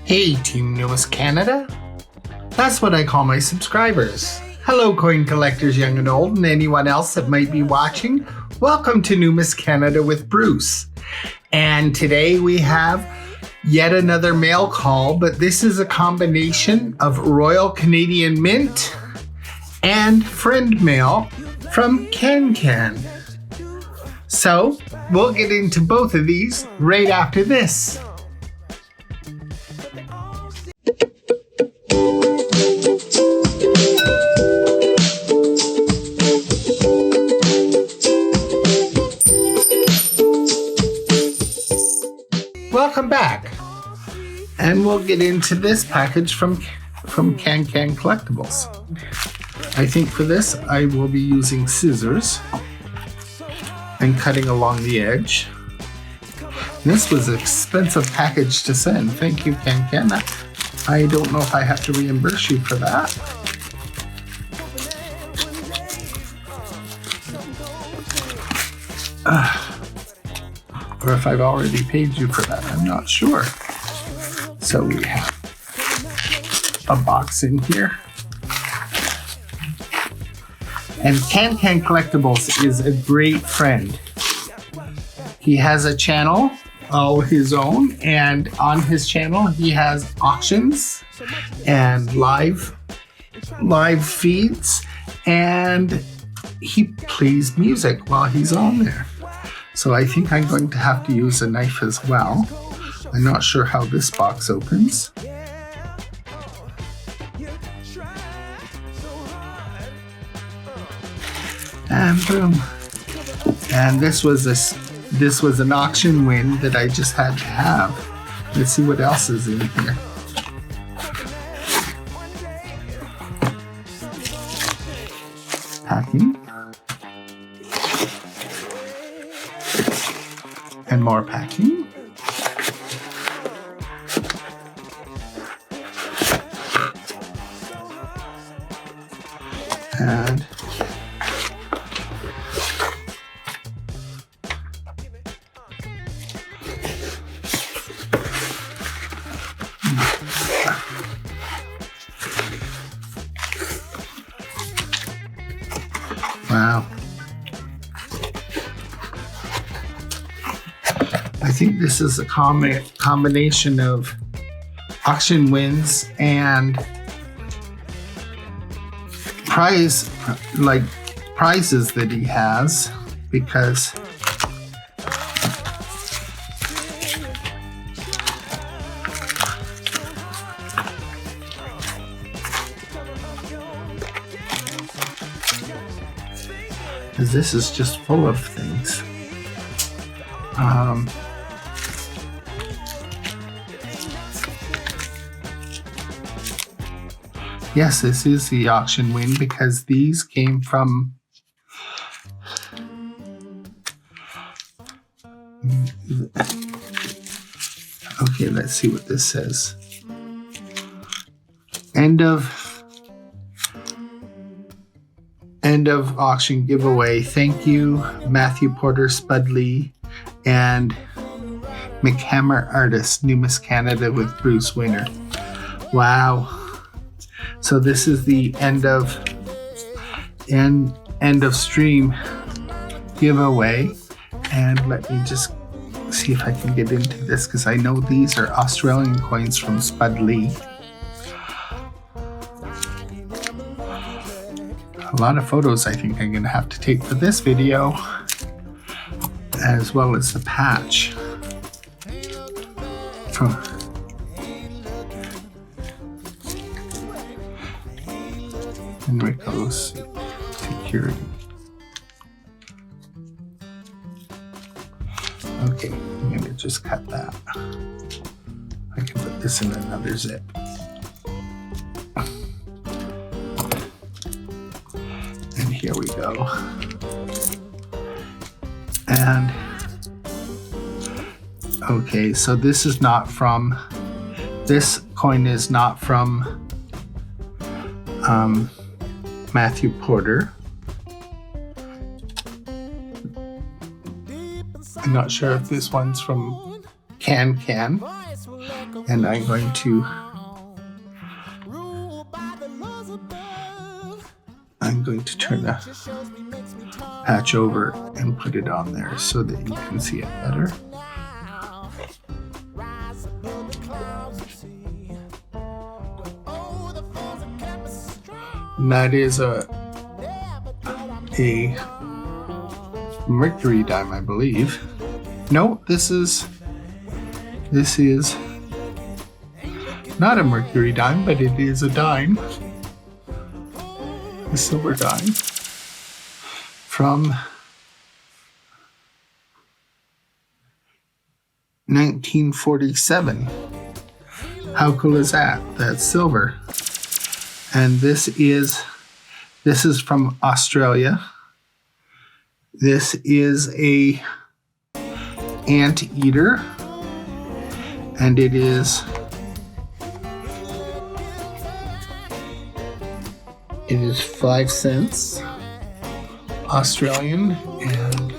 Hey, Team Numis Canada. That's what I call my subscribers. Hello, coin collectors young and old, and anyone else that might be watching. Welcome to Numis Canada with Bruce. And today we have yet another mail call, but this is a combination of Royal Canadian Mint and friend mail from CanCan. So we'll get into both of these right after this. Welcome back, and we'll get into this package from CanCan Collectibles. I think for this I will be using scissors and cutting along the edge. This was an expensive package to send. Thank you, CanCan. I don't know if I have to reimburse you for that. Or if I've already paid you for that, I'm not sure. So we have a box in here. And CanCan Collectibles is a great friend. He has a channel all his own, and on his channel he has auctions and live feeds, and he plays music while he's on there. So I think I'm going to have to use a knife as well. I'm not sure how this box opens. And boom. And this was an auction win that I just had to have. Let's see what else is in here. Packing. And more packing. And wow. I think this is a combination of auction wins and prizes that he has, because this is just full of things. Yes, this is the auction win because these came from okay, let's see what this says. End of auction giveaway. Thank you, Matthew Porter, Spud and McHammer artist, Numis Canada with Bruce winner. Wow. So this is the end of stream giveaway, and let me just see if I can get into this, because I know these are Australian coins from Spud. A lot of photos I think I'm gonna have to take for this video, as well as the patch from Enrico's security. Okay, I'm gonna just cut that. I can put this in another zip. And here we go. And okay, so this coin is not from Matthew Porter. I'm not sure if this one's from CanCan. And I'm going to turn the patch over and put it on there so that you can see it better. And that is a mercury dime, I believe. No, this is not a mercury dime, but it is a dime. A silver dime from 1947. How cool is that? That's silver. And this is from Australia. This is a anteater, and it is It is 5 cents Australian, and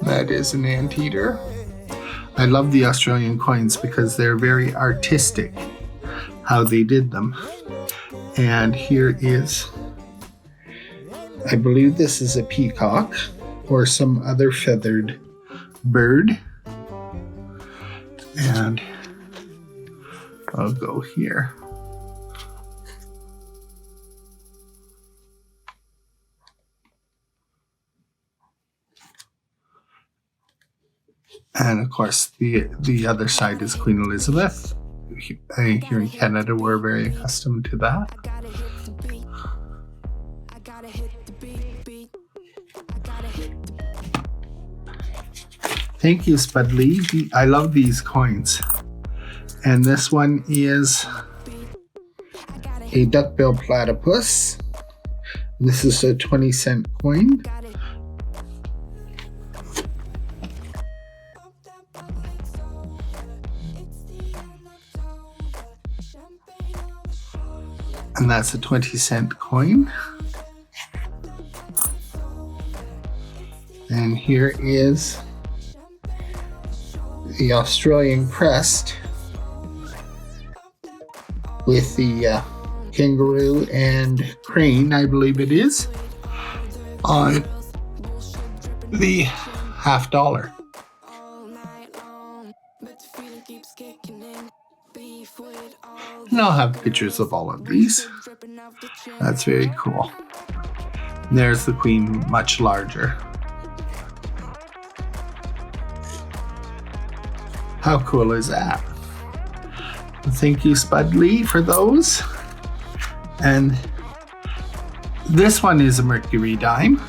that is an anteater. I love the Australian coins because they're very artistic how they did them. And here is, I believe this is a peacock or some other feathered bird. And I'll go here. And of course, the other side is Queen Elizabeth. I think here in Canada, we're very accustomed to that. Thank you, Spud Lee. I love these coins. And this one is a duckbill platypus. This is a 20-cent coin. And that's a 20-cent coin. And here is the Australian crest with the kangaroo and crane, I believe it is, on the $50. And I'll have pictures of all of these. That's very cool. And there's the Queen, much larger. How cool is that? Thank you, Spud Lee, for those. And this one is a mercury dime.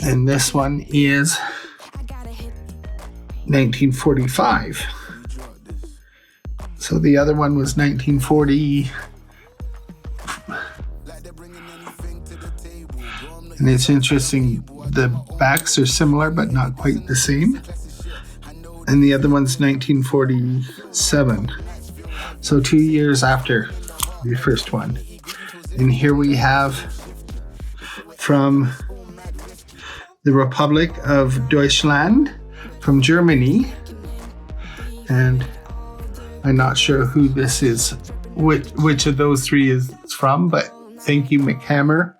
And this one is 1945. So the other one was 1940. And it's interesting, the backs are similar but not quite the same. And the other one's 1947. So 2 years after the first one. And here we have from the Republic of Deutschland, from Germany. And I'm not sure who this is, which of those three is from, but thank you, McHammer.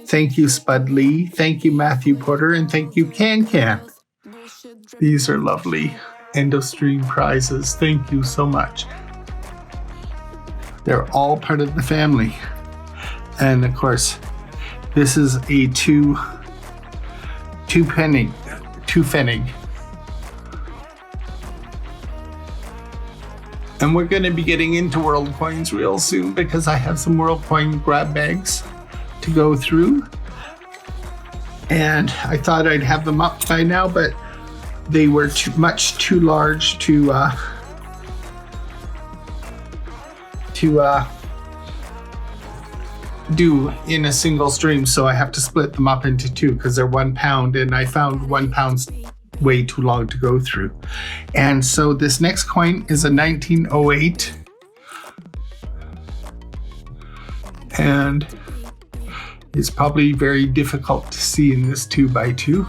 Thank you, Spud Lee. Thank you, Matthew Porter. And thank you, CanCan. These are lovely end of stream prizes. Thank you so much. They're all part of the family. And of course, this is a two Pfennig. And we're going to be getting into world coins real soon because I have some world coin grab bags to go through. And I thought I'd have them up by now, but they were much too large to do in a single stream, so I have to split them up into two because they're 1 pound, and I found 1 pound's way too long to go through. And so this next coin is a 1908 and it's probably very difficult to see in this 2x2.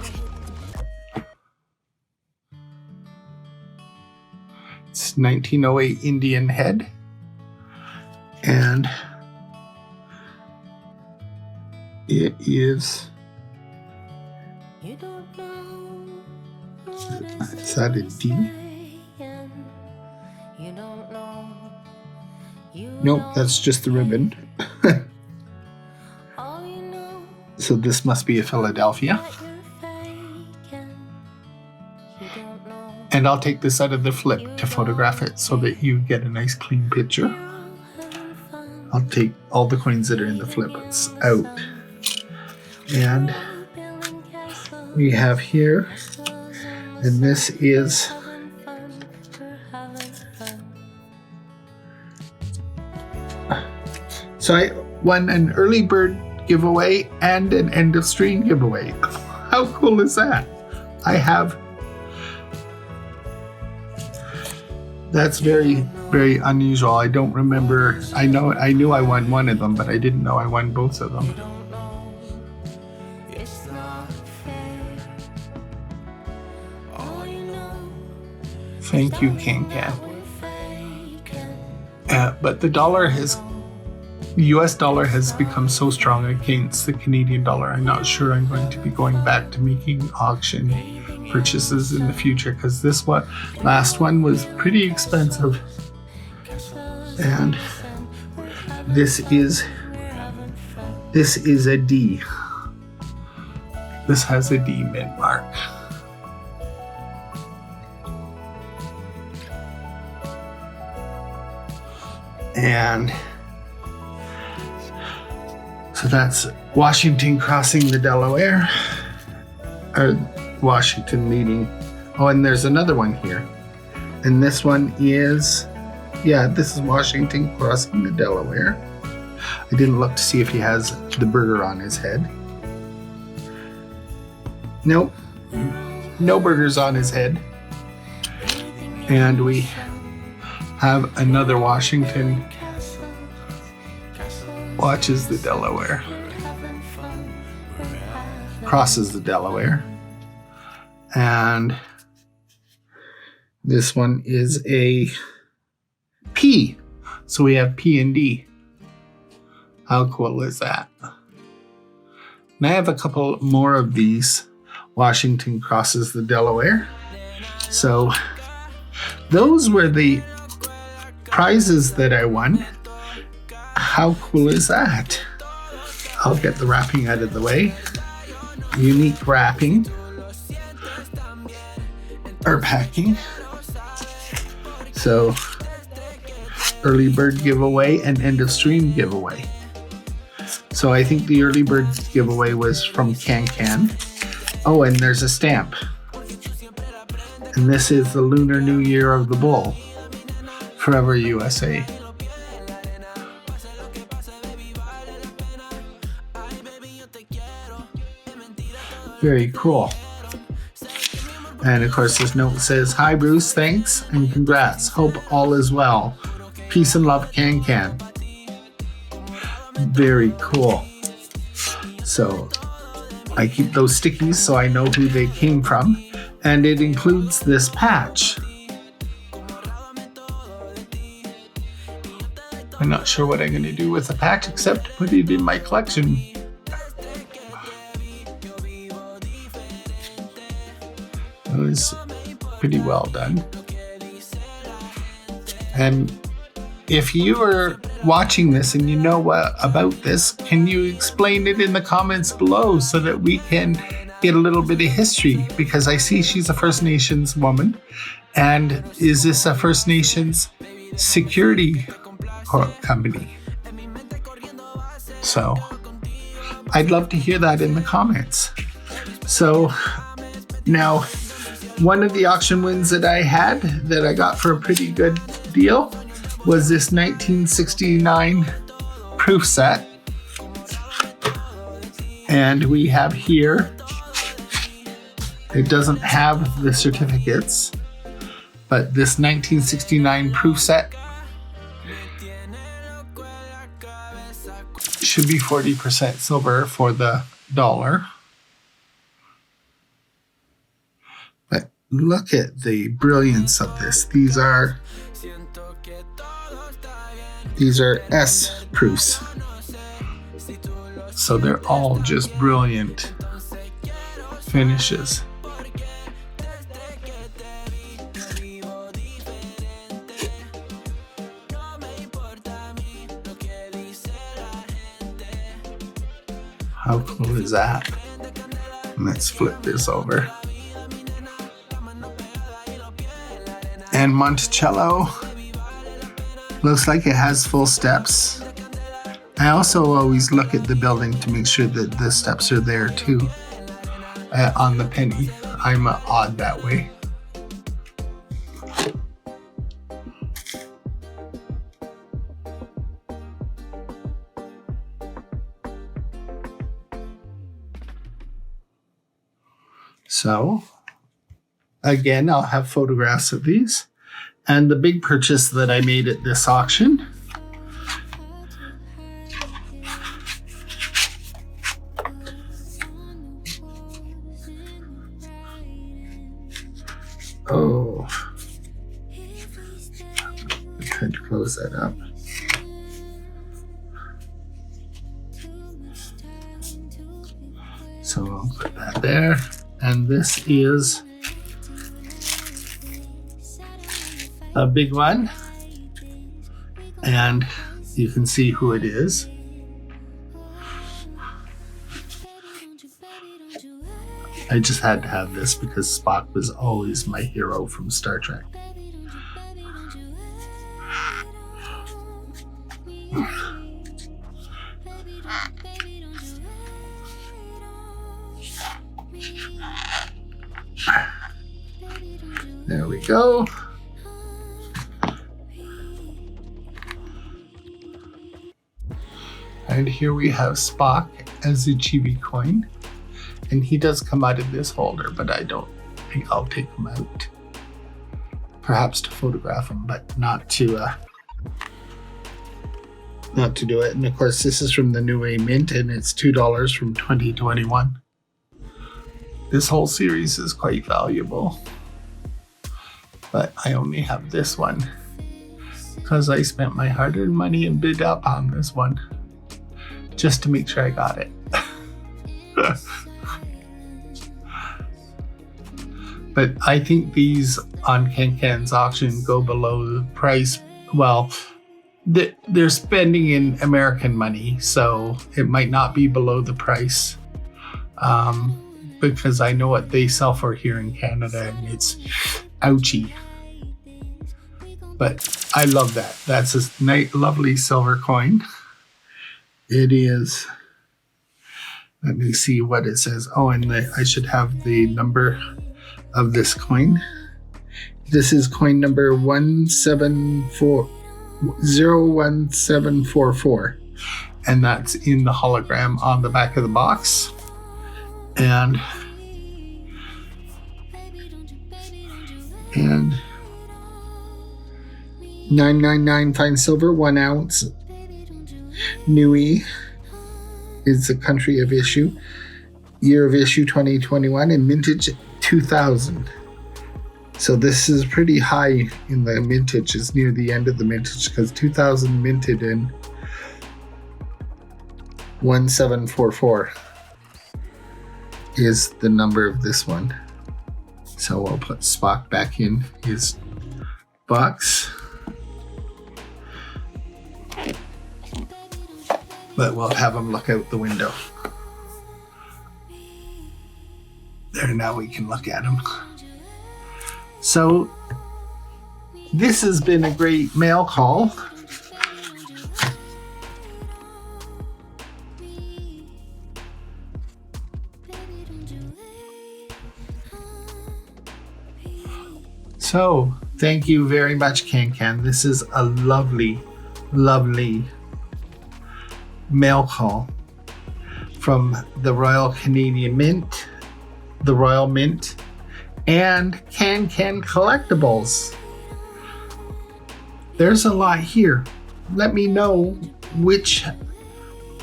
It's 1908 Indian head, and it is, is that a D? Nope, that's just the ribbon. So this must be a Philadelphia. And I'll take this out of the flip to photograph it so that you get a nice clean picture. I'll take all the coins that are in the flips out. And we have here, and this is so I won an early bird giveaway and an end of stream giveaway. How cool is that? That's very, very unusual. I don't remember. I knew I won one of them, but I didn't know I won both of them. Thank you, CanCan. But the US dollar has become so strong against the Canadian dollar. I'm not sure I'm going to be going back to making auction purchases in the future, because this last one was pretty expensive. And this is a D. This has a D mint mark. And so that's Washington crossing the Delaware, or Washington leading. Oh, and there's another one here. And this one is, yeah, this is Washington crossing the Delaware. I didn't look to see if he has the burger on his head. Nope, no burgers on his head. And we have another Washington watches the Delaware, crosses the Delaware. And this one is a P. So we have P&D. How cool is that? And I have a couple more of these Washington crosses the Delaware. So those were the prizes that I won. How cool is that? I'll get the wrapping out of the way. Unique wrapping. Or packing. So, early bird giveaway and end of stream giveaway. So I think the early bird giveaway was from CanCan. Oh, and there's a stamp. And this is the Lunar New Year of the Bull. Forever USA. Very cool. And of course this note says, "Hi Bruce, thanks and congrats. Hope all is well. Peace and love, CanCan." Very cool. So I keep those stickies so I know who they came from. And it includes this patch. I'm not sure what I'm going to do with the patch except put it in my collection. It was pretty well done. And if you are watching this and you know about this, can you explain it in the comments below so that we can get a little bit of history? Because I see she's a First Nations woman. And is this a First Nations security company? So I'd love to hear that in the comments. So now, one of the auction wins that I had that I got for a pretty good deal was this 1969 proof set. And we have here, it doesn't have the certificates, but this 1969 proof set. Should be 40% silver for the dollar. But look at the brilliance of this. These are S proofs. So they're all just brilliant finishes. How cool is that? Let's flip this over. And Monticello looks like it has full steps. I also always look at the building to make sure that the steps are there too. On the penny, I'm odd that way. So, again, I'll have photographs of these. And the big purchase that I made at this auction I'm trying to close that up. So I'll put that there. And this is a big one. And you can see who it is. I just had to have this because Spock was always my hero from Star Trek. There we go. And here we have Spock as a Chibi coin. And he does come out of this holder, but I don't think I'll take him out. Perhaps to photograph him, but not to do it. And of course, this is from the New Way Mint, and it's $2 from 2021. This whole series is quite valuable, but I only have this one because I spent my hard-earned money and bid up on this one just to make sure I got it. But I think these on CanCan's auction go below the price. Well, they're spending in American money, so it might not be below the price. Because I know what they sell for here in Canada, and it's ouchy. But I love that. That's a nice, lovely silver coin. It is. Let me see what it says. Oh, and I should have the number of this coin. This is coin number 01744, and that's in the hologram on the back of the box. And 999 fine silver, 1 ounce. Nui is the country of issue, year of issue 2021, and mintage 2000. So this is pretty high in the mintage. It's near the end of the mintage because 2000 minted in 1744 is the number of this one. So I'll put Spock back in his box. But we'll have him look out the window. There, now we can look at him. So this has been a great mail call. So thank you very much, CanCan. This is a lovely, lovely mail call from the Royal Canadian Mint, the Royal Mint, and CanCan Collectibles. There's a lot here. Let me know which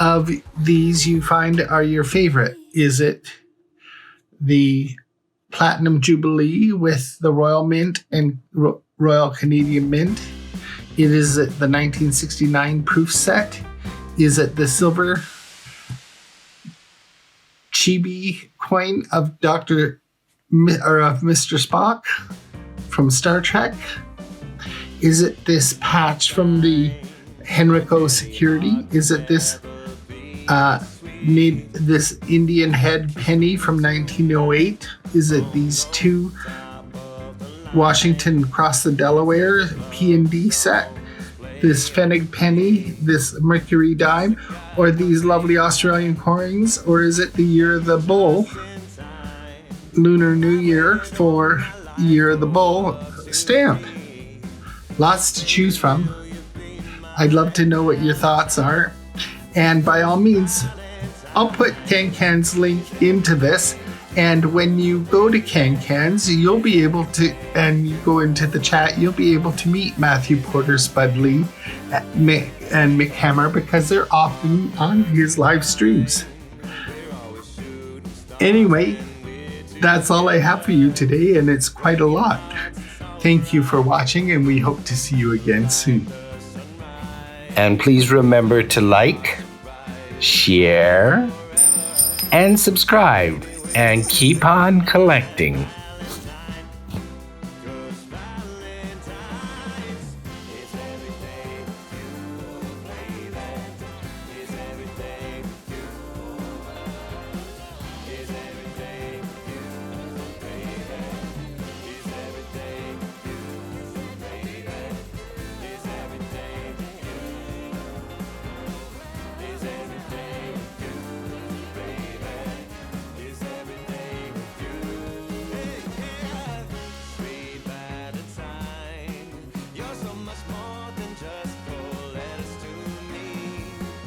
of these you find are your favorite? Is it the Platinum Jubilee with the Royal Mint and Royal Canadian Mint? Is it the 1969 proof set? Is it the silver Chibi coin of Mr. Spock from Star Trek? Is it this patch from the Henrico Security? Is it this this Indian head penny from 1908? Is it these two Washington Cross the Delaware P&D set? This Fennig penny, this Mercury dime, or these lovely Australian coins? Or is it the Year of the Bull, Lunar New Year for Year of the Bull stamp? Lots to choose from. I'd love to know what your thoughts are. And by all means, I'll put CanCan's link into this. And when you go to CanCan's, you'll be able to, and you go into the chat, you'll be able to meet Matthew Porter, Spud Lee, and McHammer, because they're often on his live streams. Anyway, that's all I have for you today, and it's quite a lot. Thank you for watching, and we hope to see you again soon. And please remember to like, share, and subscribe, and keep on collecting.